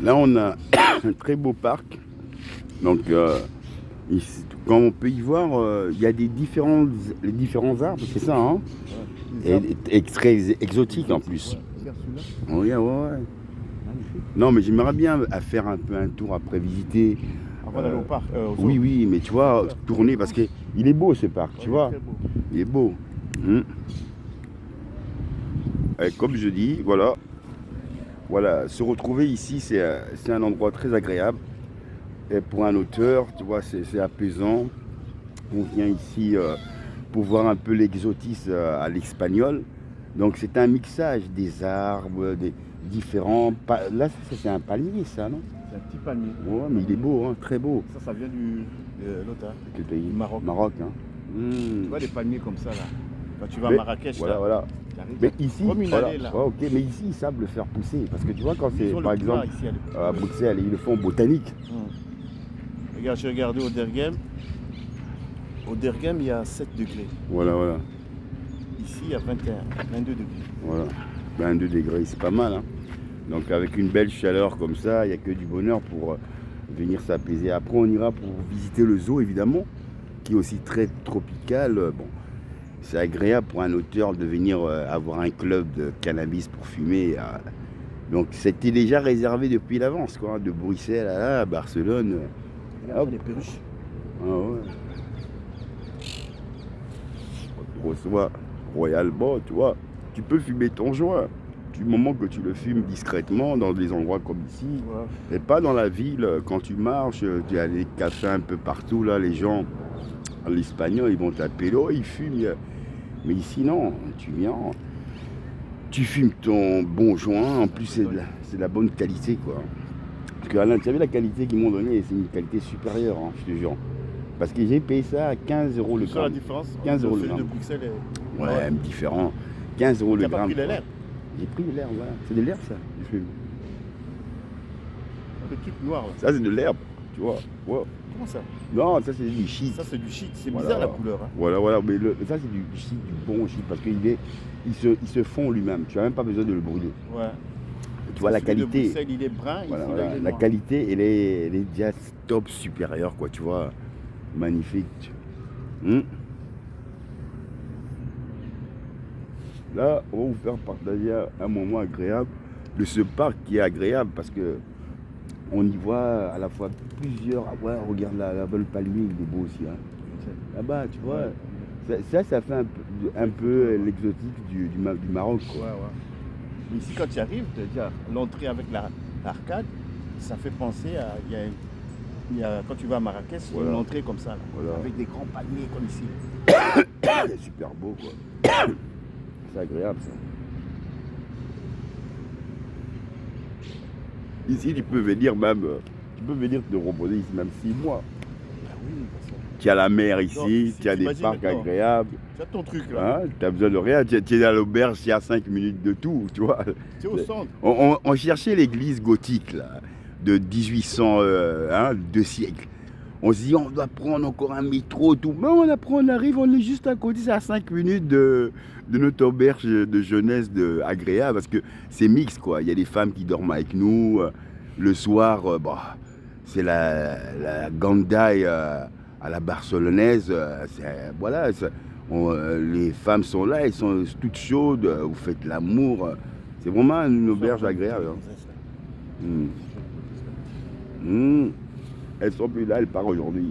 Là, on a un très beau parc. Donc, comme on peut y voir, il y a les différents arbres, c'est ça, hein? Les arbres. Et très exotiques en plus. Ouais, regarde celui-là, Oui, ouais, ouais. magnifique. Non, mais j'aimerais bien faire un peu un tour après visiter. Avant d'aller au parc, au zoo. Oui, oui, mais tu vois, tourner parce qu'il est beau ce parc, tu Ouais, il est vois. très beau. Il est beau. Et comme je dis, voilà. Voilà, se retrouver ici, c'est un endroit très agréable. Et pour un auteur, tu vois, c'est apaisant. On vient ici pour voir un peu l'exotisme à l'espagnol. Donc c'est un mixage des arbres, des différents. Là, c'est un palmier, ça, non? C'est un petit palmier. Ouais, mais il est beau, hein, très beau. Ça vient de l'autre, hein, Quel pays? du Maroc. Maroc, hein. Tu vois les palmiers comme ça, là. Quand tu vas à Mais, Marrakech, voilà, là, voilà. tu arrives, Mais ici, comme une voilà. allée, là. Ouais, ok, mais ici, ils savent le faire pousser. Parce que tu vois, quand Ils c'est, ont le par climat exemple, ici, à Bruxelles, ils le font botanique. Regarde, j'ai regardé au Dergem. Au Dergem, il y a 7 degrés. Voilà, voilà. Ici, il y a 21, 22 degrés. Voilà. 22 degrés, c'est pas mal, hein. Donc avec une belle chaleur comme ça, il n'y a que du bonheur pour venir s'apaiser. Après, on ira pour visiter le zoo, évidemment, qui est aussi très tropical. Bon, c'est agréable pour un auteur de venir avoir un club de cannabis pour fumer. Donc c'était déjà réservé depuis l'avance, quoi, de Bruxelles à là, à Barcelone. Regarde les perruches. Ah ouais. Tu reçois royalement, tu vois. Tu peux fumer ton joint. Du moment que tu le fumes discrètement dans des endroits comme ici, Ouais. et pas dans la ville, quand tu marches, tu as des cafés un peu partout, là, les gens, l'espagnol, ils vont taper l'eau, ils fument. Mais ici, non, tu viens, tu fumes ton bon joint, en plus, c'est de la bonne qualité, quoi. Parce que, Alain, tu as vu la qualité qu'ils m'ont donnée, c'est une qualité supérieure, hein, je te jure. Parce que j'ai payé ça à 15 € le C'est la gramme. différence 15 € entre le celui de gramme. Bruxelles et... Ouais, différent. 15 € le Tu n'as pas gramme. pris l'herbe. J'ai pris de l'herbe, voilà. C'est de l'herbe, ça. Je fume. Le truc noir, là. Ça, c'est de l'herbe, tu vois. Ouais. Comment ça? Non, ça, c'est du shit. Ça, c'est du shit. C'est Voilà. bizarre, la couleur. Hein. Voilà, voilà. Mais ça, c'est du shit, du bon shit. Parce il se fond lui-même. Tu n'as même pas besoin de le brûler. Ouais. Tu vois, la Celui de qualité. Bruxelles, il est brun, Voilà, ici, là, voilà. il est La noir. qualité, elle est déjà top supérieure, quoi. Tu vois. Magnifique. Là, on va vous faire partager un moment agréable de ce parc qui est agréable parce que on y voit à la fois plusieurs. Ah ouais, regarde la bonne palmier, il est beau aussi. Hein. Là-bas, tu vois, ça fait un peu l'exotique du Maroc. Quoi. Ouais. Mais ici, quand tu arrives, l'entrée avec l'arcade, ça fait penser à... quand tu vas à Marrakech, il y a une entrée comme ça, là, avec des grands palmiers comme ici. C'est super beau, quoi. C'est agréable, ça. Ici, tu peux venir te reposer ici même 6 mois. Ah oui, Tu as la mer ici, ici, tu as des parcs agréables. tu as ton truc là. Hein, tu n'as besoin de rien. Tu es à l'auberge, il y a 5 minutes de tout, tu vois. Tu es au centre. On cherchait l'église gothique, là, de 1800, 2 siècles. On se dit, on doit prendre encore un métro, tout. Mais on arrive, on est juste à côté, c'est à 5 minutes de notre auberge de jeunesse agréable, parce que c'est mixte, quoi. Il y a des femmes qui dorment avec nous. Le soir, c'est la gandaille à la barcelonaise. Voilà, les femmes sont là, elles sont toutes chaudes, vous faites l'amour. C'est vraiment une auberge agréable. Hein. Elles sont plus là, elles partent aujourd'hui.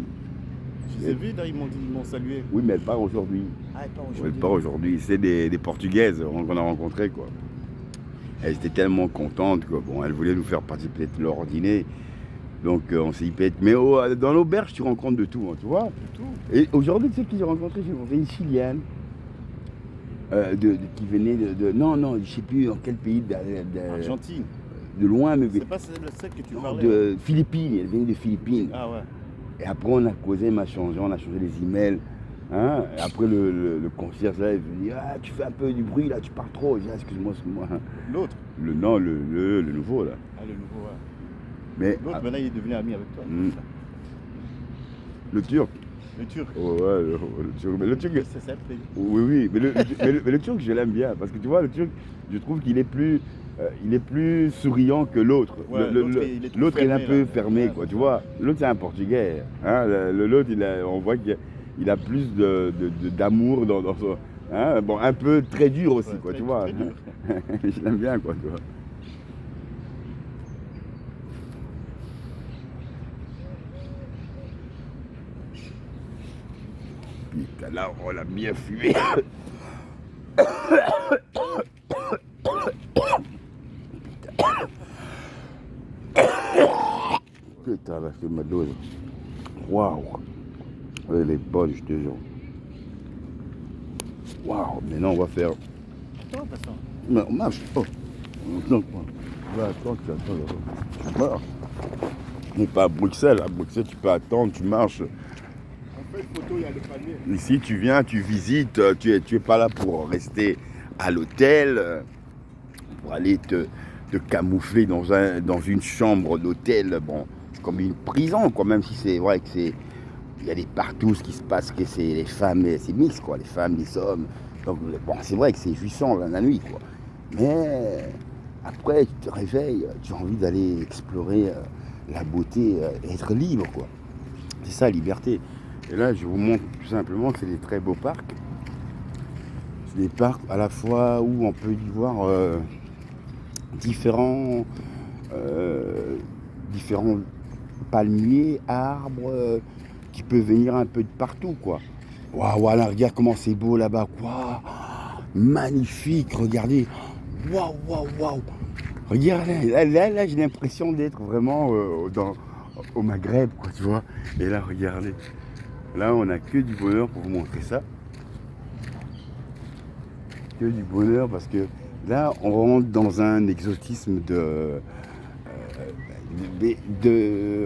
Je les ai vues, là, ils m'ont salué. Oui, mais elles partent aujourd'hui. Ah, elles partent aujourd'hui. Elles partent aujourd'hui. C'est des Portugaises qu'on a rencontrées, quoi. Elles étaient tellement contentes, quoi. Bon, elles voulaient nous faire participer de leur dîner. Donc, on s'est hypé. Mais dans l'auberge, tu rencontres de tout, hein, tu vois. De tout. Et aujourd'hui, tu sais qui j'ai rencontré? J'ai rencontré une Chilienne qui venait non, je sais plus en quel pays. Argentine. De loin, mais C'est pas celle que tu parlais. de Philippines, elle vient de Philippines. Ah ouais. Et après, on a causé, on a changé les emails. Hein. Et après, le concierge, là, il me dit, ah, tu fais un peu du bruit, là, tu parles trop. Je dis, ah, excuse-moi. L'autre? Le nouveau, là. Ah, le nouveau, ouais. Mais, l'autre, maintenant, il est devenu ami avec toi. Le turc. Le turc. Oh, ouais, le turc. Mais le turc. C'est ça, Oui. Mais le turc, je l'aime bien. Parce que tu vois, le turc, je trouve qu'il est plus il est plus souriant que l'autre. Ouais, L'autre, il est un peu là. fermé, quoi, tu vois. L'autre, c'est un Portugais. Hein. L'autre, on voit qu'il a plus d'amour dans son... Hein. Bon, un peu très dur aussi, quoi, tu vois. Je l'aime bien, quoi, tu vois. Putain, là, on l'a bien fumé. Putain, là, c'est ma dose. Waouh. Elle est bonne, je te jure. Waouh. Maintenant, on va faire... Attends, Vincent. Mais on marche. Oh. Attends, tu marches. On n'est pas à Bruxelles. À Bruxelles, tu peux attendre, tu marches. On fait une photo, il y a le panier. Ici, tu viens, tu visites. Tu es pas là pour rester à l'hôtel. Pour aller te camoufler dans une chambre d'hôtel. Bon, c'est comme une prison, quoi. Même si c'est vrai que c'est... Il y a des partout ce qui se passe, que c'est les femmes, c'est mixte, quoi. Les femmes, les hommes. Donc, bon, c'est vrai que c'est jouissant la nuit, quoi. Mais après, tu te réveilles, tu as envie d'aller explorer la beauté, être libre, quoi. C'est ça, la liberté. Et là, je vous montre tout simplement que c'est des très beaux parcs. C'est des parcs à la fois où on peut y voir différents palmiers, arbres qui peuvent venir un peu de partout, quoi. Waouh, voilà, regarde comment c'est beau là-bas, quoi. Magnifique, regardez. Waouh, waouh, waouh. Regarde, là j'ai l'impression d'être vraiment au Maghreb, quoi, tu vois. Et là, regardez. Là, on n'a que du bonheur pour vous montrer ça. Que du bonheur, parce que là, on rentre dans un exotisme on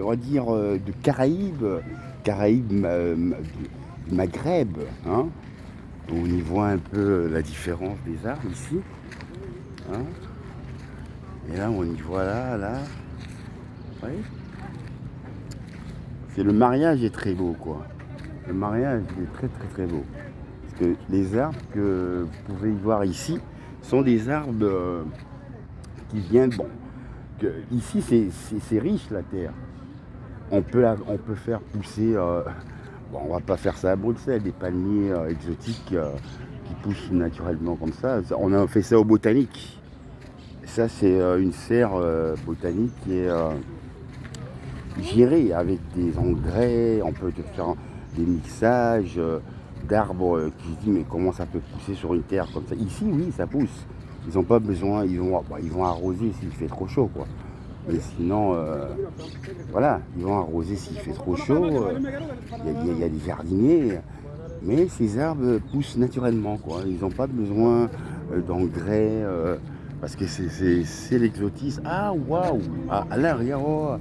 va dire, de Caraïbes, du Maghreb, hein. On y voit un peu la différence des arbres ici, hein. Et là, on y voit là. Oui. C'est le mariage est très beau, quoi. Le mariage est très très très beau. Parce que les arbres que vous pouvez y voir ici sont des arbres qui viennent, bon, ici c'est riche la terre. On peut faire pousser, bon, on va pas faire ça à Bruxelles, des palmiers exotiques qui poussent naturellement comme ça. On a fait ça au botanique. Ça, c'est une serre botanique qui est gérée avec des engrais. On peut faire des mixages d'arbres qui se disent mais comment ça peut pousser sur une terre comme ça. Ici, oui, ça pousse. Ils n'ont pas besoin, ils vont arroser s'il fait trop chaud, quoi. Mais sinon, voilà, ils vont arroser s'il fait trop chaud. Il y a des jardiniers, mais ces arbres poussent naturellement, quoi. Ils n'ont pas besoin d'engrais. Parce que c'est l'exotisme. Ah, waouh! Ah, là, regarde, oh,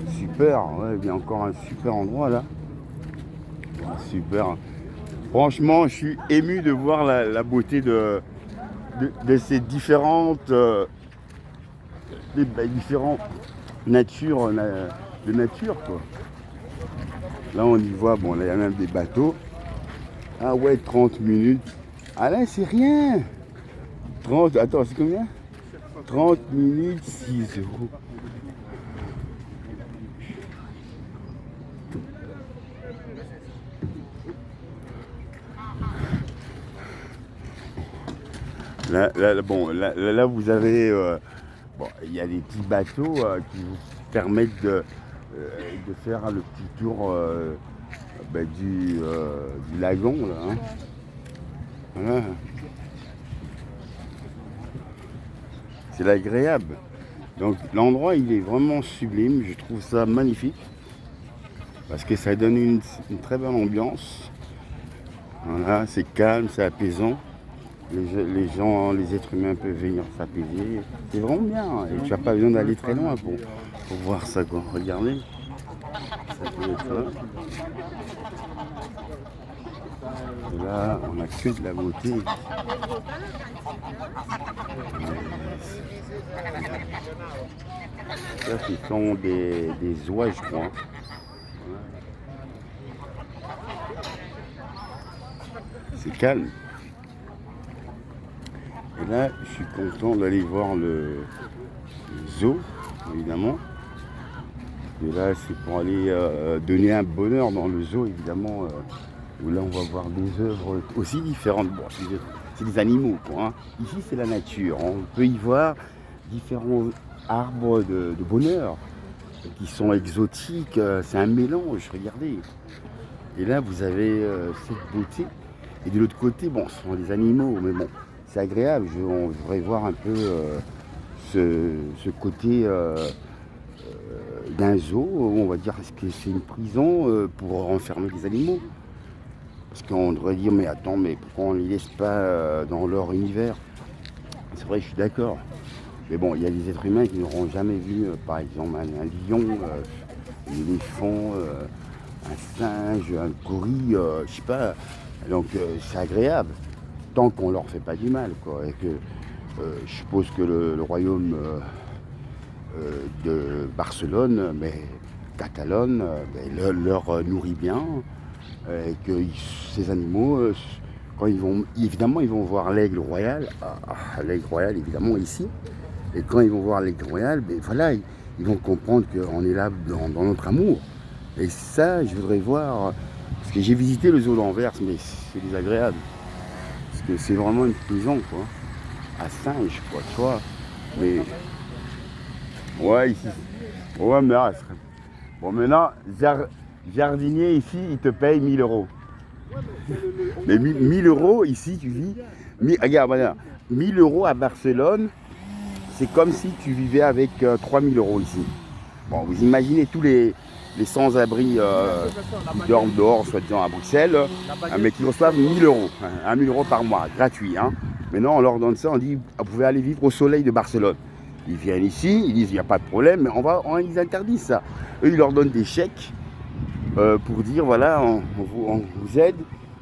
super! Ouais, il y a encore un super endroit là. Ouais, super. Franchement, je suis ému de voir la beauté de ces différentes natures de nature, quoi. Là, on y voit, bon, là, il y a même des bateaux. Ah ouais, 30 minutes. Ah là, c'est rien! 30, attends, c'est combien? 30 minutes, 6 euros. Là, vous avez... bon, il y a des petits bateaux qui vous permettent de faire le petit tour du lagon, là. Hein. Voilà. C'est agréable. Donc l'endroit il est vraiment sublime, je trouve ça magnifique. Parce que ça donne une très bonne ambiance. Voilà, c'est calme, c'est apaisant. Les gens, les êtres humains peuvent venir s'apaiser. C'est vraiment bien. Et tu n'as pas besoin d'aller très loin pour voir ça, quoi. Regardez. Ça peut être là. Et là, on n'a que de la beauté. Là, ce sont des oies, je crois. C'est calme. Et là, je suis content d'aller voir le zoo, évidemment. Et là, c'est pour aller donner un bonheur dans le zoo, évidemment, où là, on va voir des œuvres aussi différentes. Bon, c'est des animaux, quoi. Hein. Ici, c'est la nature. On peut y voir différents arbres de bonheur qui sont exotiques. C'est un mélange, regardez. Et là, vous avez cette beauté. Et de l'autre côté, bon, ce sont des animaux, mais bon, c'est agréable. Je voudrais voir un peu ce côté d'un zoo, où on va dire, est-ce que c'est une prison pour enfermer les animaux? Parce qu'on devrait dire, mais attends, mais pourquoi on ne les laisse pas dans leur univers? C'est vrai, je suis d'accord. Mais bon, il y a des êtres humains qui n'auront jamais vu, par exemple, un lion, un éléphant, un singe, un gorille, je sais pas. Donc c'est agréable, tant qu'on leur fait pas du mal, quoi. Et que je suppose que le royaume de Barcelone, mais Catalogne, leur nourrit bien, et que ces animaux, quand ils vont, évidemment, ils vont voir l'aigle royal, l'aigle royal évidemment ici, et quand ils vont voir l'aigle royal, ben voilà, ils vont comprendre qu'on est là dans notre amour. Et ça, je voudrais voir, parce que j'ai visité le zoo d'Anvers, mais c'est désagréable, parce que c'est vraiment une prison, quoi, à singe, quoi, tu vois. Mais ouais, ici, ouais, mais bon, maintenant, jardinier ici, il te paye 1000 €. Mais 1000 € ici, tu vis. Regarde, voilà, 1000 € à Barcelone, c'est comme si tu vivais avec 3000 € ici. Bon, vous imaginez tous les sans-abri qui dorment dehors, soi-disant à Bruxelles, mais qui reçoivent 1000 €, 1000 € par mois, gratuit. Hein. Maintenant, on leur donne ça, on dit, vous pouvez aller vivre au soleil de Barcelone. Ils viennent ici, ils disent, il n'y a pas de problème, mais ils interdisent ça. Eux, ils leur donnent des chèques pour dire, voilà, on vous aide,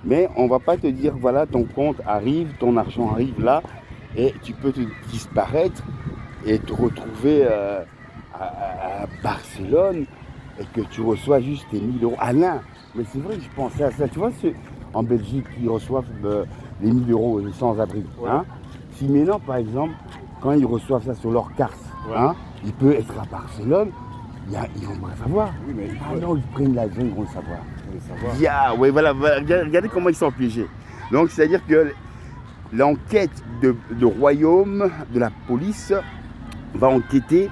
mais on ne va pas te dire, voilà, ton compte arrive, ton argent arrive là, et tu peux te disparaître et te retrouver à Barcelone, et que tu reçois juste tes 1000 €. Alain, mais c'est vrai que je pensais à ça. Tu vois, ceux en Belgique qui reçoivent les 1000 €, les sans-abri. Ouais. Hein, si maintenant, par exemple, quand ils reçoivent ça sur leur carte, ouais, hein, ils peuvent être à Barcelone, ils vont pas savoir. Oui, mais non, ils prennent l'avion, ils vont le savoir. Yeah, ouais, voilà, regardez comment ils sont piégés. Donc, c'est-à-dire que l'enquête de royaume, de la police, va enquêter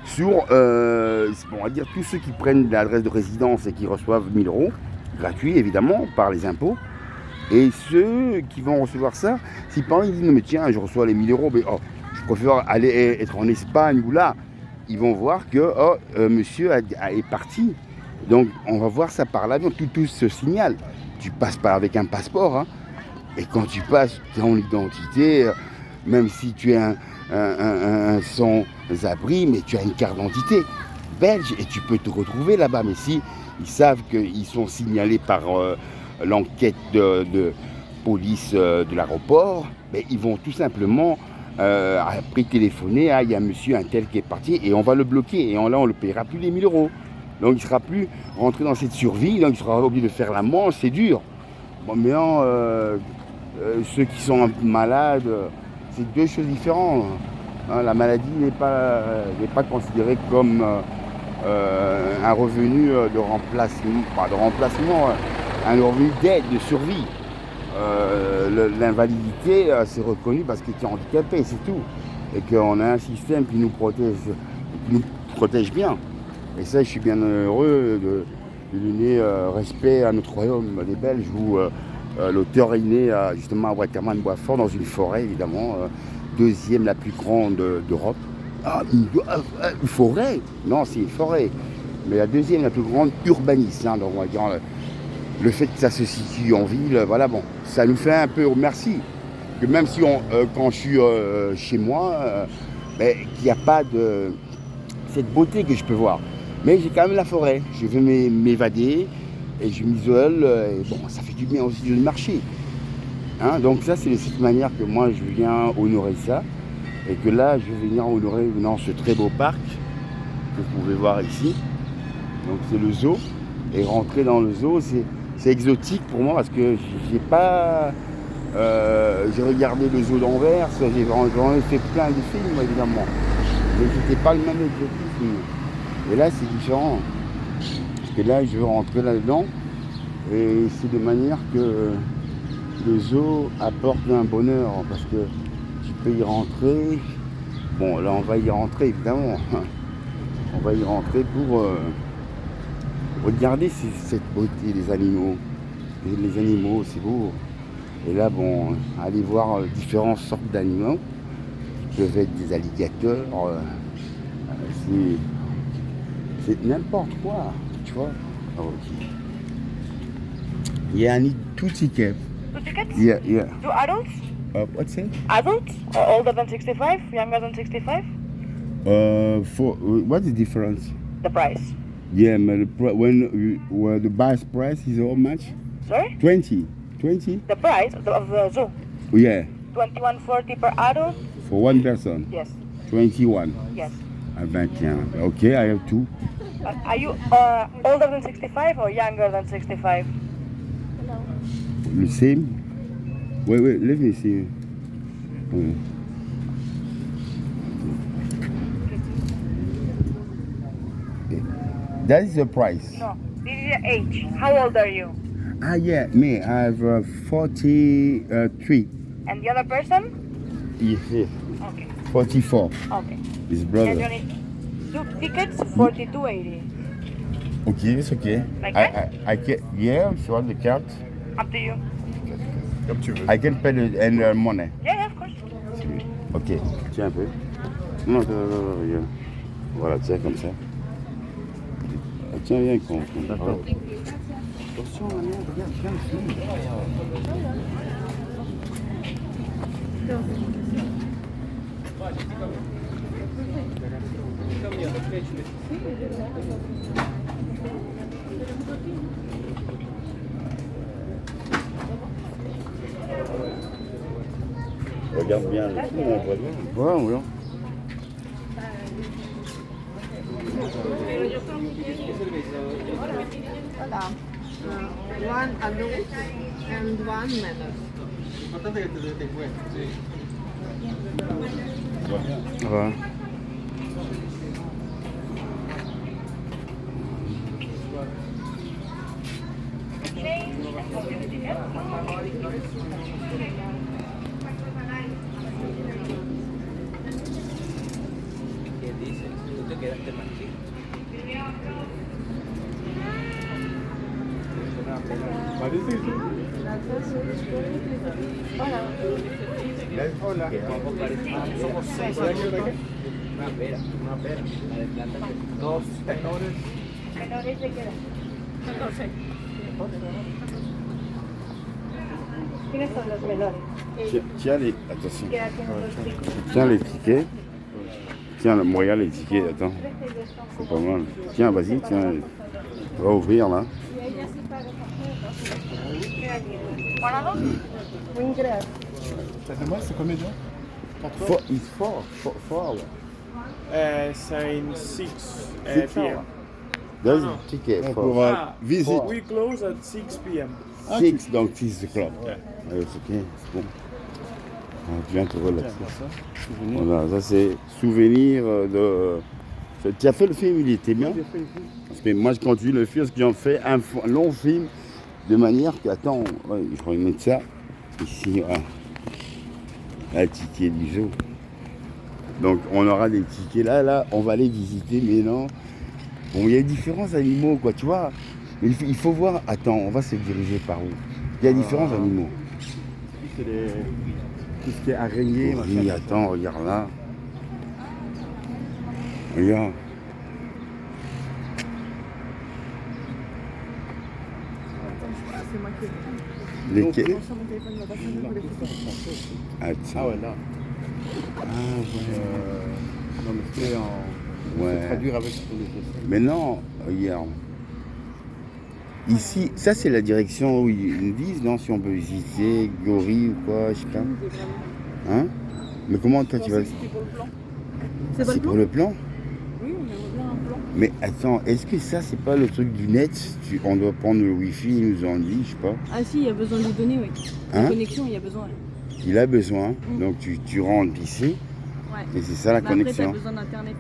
sur, on va dire, tous ceux qui prennent l'adresse de résidence et qui reçoivent 1000 €, gratuits évidemment, par les impôts, et ceux qui vont recevoir ça, si par exemple ils disent, non mais tiens, je reçois les 1000 €, mais je préfère aller être en Espagne ou là, ils vont voir que, monsieur est parti, donc on va voir ça par l'avion, tout se signale, tu passes pas avec un passeport, hein, et quand tu passes, ton identité, même si tu es un sans-abri, mais tu as une carte d'identité belge et tu peux te retrouver là-bas. Mais si ils savent qu'ils sont signalés par l'enquête de police de l'aéroport, ben, ils vont tout simplement après téléphoner, il y a monsieur un tel qui est parti et on va le bloquer. Et là, on ne le paiera plus les 1000 €. Donc il ne sera plus rentré dans cette survie, donc il sera obligé de faire la manche, c'est dur. Bon, maintenant, ceux qui sont malades, c'est deux choses différentes. Hein, la maladie n'est pas considérée comme un revenu de remplacement, pas de remplacement, un revenu d'aide, de survie. L'invalidité, c'est reconnu parce que tu es handicapé, c'est tout. Et qu'on a un système qui nous protège bien. Et ça, je suis bien heureux de donner respect à notre royaume des Belges où l'auteur est né justement à Waterman-Boisfort, dans une forêt évidemment, deuxième la plus grande d'Europe. Une forêt? Non, c'est une forêt. Mais la deuxième la plus grande urbaniste. Hein, donc on va dire le fait que ça se situe en ville, voilà, bon, ça nous fait un peu merci. Que même si quand je suis chez moi, qu'il n'y a pas de cette beauté que je peux voir. Mais j'ai quand même la forêt. Je veux m'évader et je m'isole. Et bon, ça fait du bien aussi de marcher. Hein, donc ça, c'est de cette manière que moi, je viens honorer ça. Et que là, je vais venir honorer ce très beau parc que vous pouvez voir ici. Donc c'est le zoo. Et rentrer dans le zoo, c'est exotique pour moi parce que j'ai pas J'ai regardé le zoo d'Anvers, j'en ai fait plein de films évidemment. Mais c'était pas le même objectif. Et là c'est différent. Parce que là je veux rentrer là-dedans. Et c'est de manière que le zoo apporte un bonheur. Parce que tu peux y rentrer. Bon là on va y rentrer évidemment. On va y rentrer pour regarder cette beauté des animaux. Et les animaux c'est beau. Et là, bon, aller voir différentes sortes d'animaux, qui peuvent être des alligators, c'est n'importe quoi, tu vois. Oh, okay. Yeah, I need 2 tickets. 2 tickets? Yeah, yeah. 2 adults? What's it? Adults? Or older than 65? Younger than 65? What's the difference? The price. Yeah, but when the bus price is how much? Sorry? 20. 20? The price of the zoo? Yeah, 21.40 per adult? for one person. Yes. 21. Yes. À 21. Okay, I have 2. Are you older than 65 or younger than 65? The same? Wait, let me see. Okay. That is the price. No. This is your age. How old are you? Ah, yeah, me, I have 43. And the other person? Yes, Okay. 44. Okay. His And you brother. need 2 tickets, 42.80. Okay, it's okay. Like that? I can, yeah, if you want the card, Up to you. Comme tu veux. I can pay the money. Yeah, of course. Ok, tiens un peu. Non, viens. Voilà, tiens comme ça. Ah, tiens, viens, con. D'accord. Attention, regarde, viens ici. Regarde bien le film, on voit bien. Voilà, voilà. One adult and one minor. Voilà. ¿Qué dices? Tú te quedaste más aquí. Hola. Somos 6. Una pera. La de planta. 2 menores. ¿Menores de qué edad? 14. ¿Quiénes son los menores? Tiens les. Attention. ¿Qué edad tienen los chicos? Tiens les tickets. Tiens, moi, regarde les tickets, attends. C'est pas mal. Tiens, vas-y, tiens. On va ouvrir là. ¿One adult? Muy gracias. Ça fait moi, c'est combien d'heures? 4 heures? It's four hours. Saying 6 6 p.m. hours. There's a ticket for visit. We close at 6 p.m. 6, donc 6 o'clock. Ouais, c'est ok, c'est bon. Tu viens te relaxer. Voilà, ça c'est souvenir de. Tu as fait le film, il était bien. Parce que moi, quand tu le film, parce que j'en fais un long film de manière que, attends, ouais, je vais mettre ça ici, voilà. Un ticket du zoo. Donc on aura des tickets là, on va les visiter, mais non. Bon, il y a différents animaux, quoi, tu vois. Mais il faut voir, attends, on va se diriger par où? Il y a différents animaux. C'est tout ce qui est araignée. Oui, attends, regarde là. Regarde. Lesquels? Attends. Ah ouais, là. Ah ouais. Non, mais c'est en. Ouais. Faut traduire avec les questions. Mais non, regarde. Ici, ça c'est la direction où ils nous disent, non, si on peut visiter, gorille ou quoi, je sais pas. Hein? Mais comment toi tu vas... C'est C'est pour le plan? Oui, on aimerait bien un plan. Mais attends, est-ce que ça, c'est pas le truc du net? On doit prendre le Wi-Fi, ils nous ont dit, je sais pas. Ah si, il y a besoin de données, oui. Hein? La connexion, il y a besoin. Il a besoin, donc tu rentres ici, Ouais. et c'est ça la Bah, après, connexion. t'as besoin d'internet.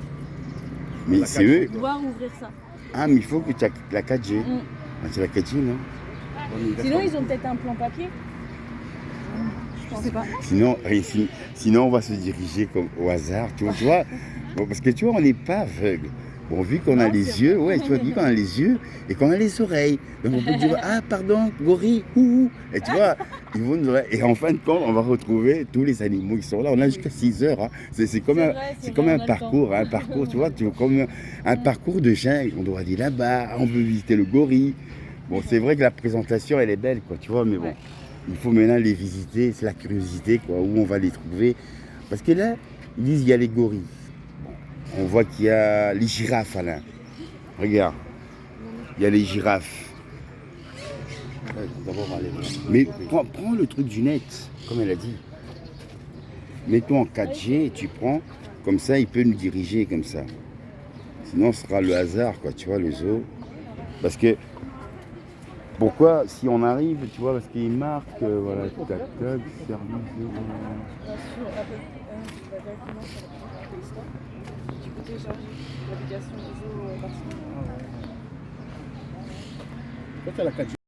Mais c'est eux. Pouvoir ouvrir ça. Ah, mais il faut que tu aies la 4G. Mm. Ah, c'est la 4G, non? Sinon, ils ont peut-être un plan papier. Je pense pas. Sinon, on va se diriger comme au hasard, tu vois. Bon, parce que tu vois, on n'est pas aveugle. Bon, vu qu'on a Non, les c'est yeux, vrai. ouais, tu vois, vu qu'on a les yeux et qu'on a les oreilles. Donc on peut dire, ah, pardon, gorille, ouh. Et tu vois, ils vont nous... Et en fin de compte, on va retrouver tous les animaux qui sont là. On a jusqu'à 6 heures. Hein. C'est comme, c'est comme un parcours, tu vois, comme un parcours de jungle. On doit aller là-bas, on veut visiter le gorille. Bon, c'est vrai que la présentation, elle est belle, quoi, tu vois, mais bon, Ouais. il faut maintenant les visiter, c'est la curiosité, quoi, où on va les trouver. Parce que là, ils disent qu'il y a les gorilles. On voit qu'il y a les girafes, Alain. Regarde, il y a les girafes. D'abord, on va aller voir. Mais prends le truc du net, comme elle a dit. Mets-toi en 4G et tu prends, comme ça, il peut nous diriger comme ça. Sinon, ce sera le hasard, quoi, tu vois, le zoo. Parce que, pourquoi, si on arrive, tu vois, parce qu'il marque, voilà, tac, tac, service de... Tu peux télécharger l'application du zoo Barcelone. Toi, tu as la 4G.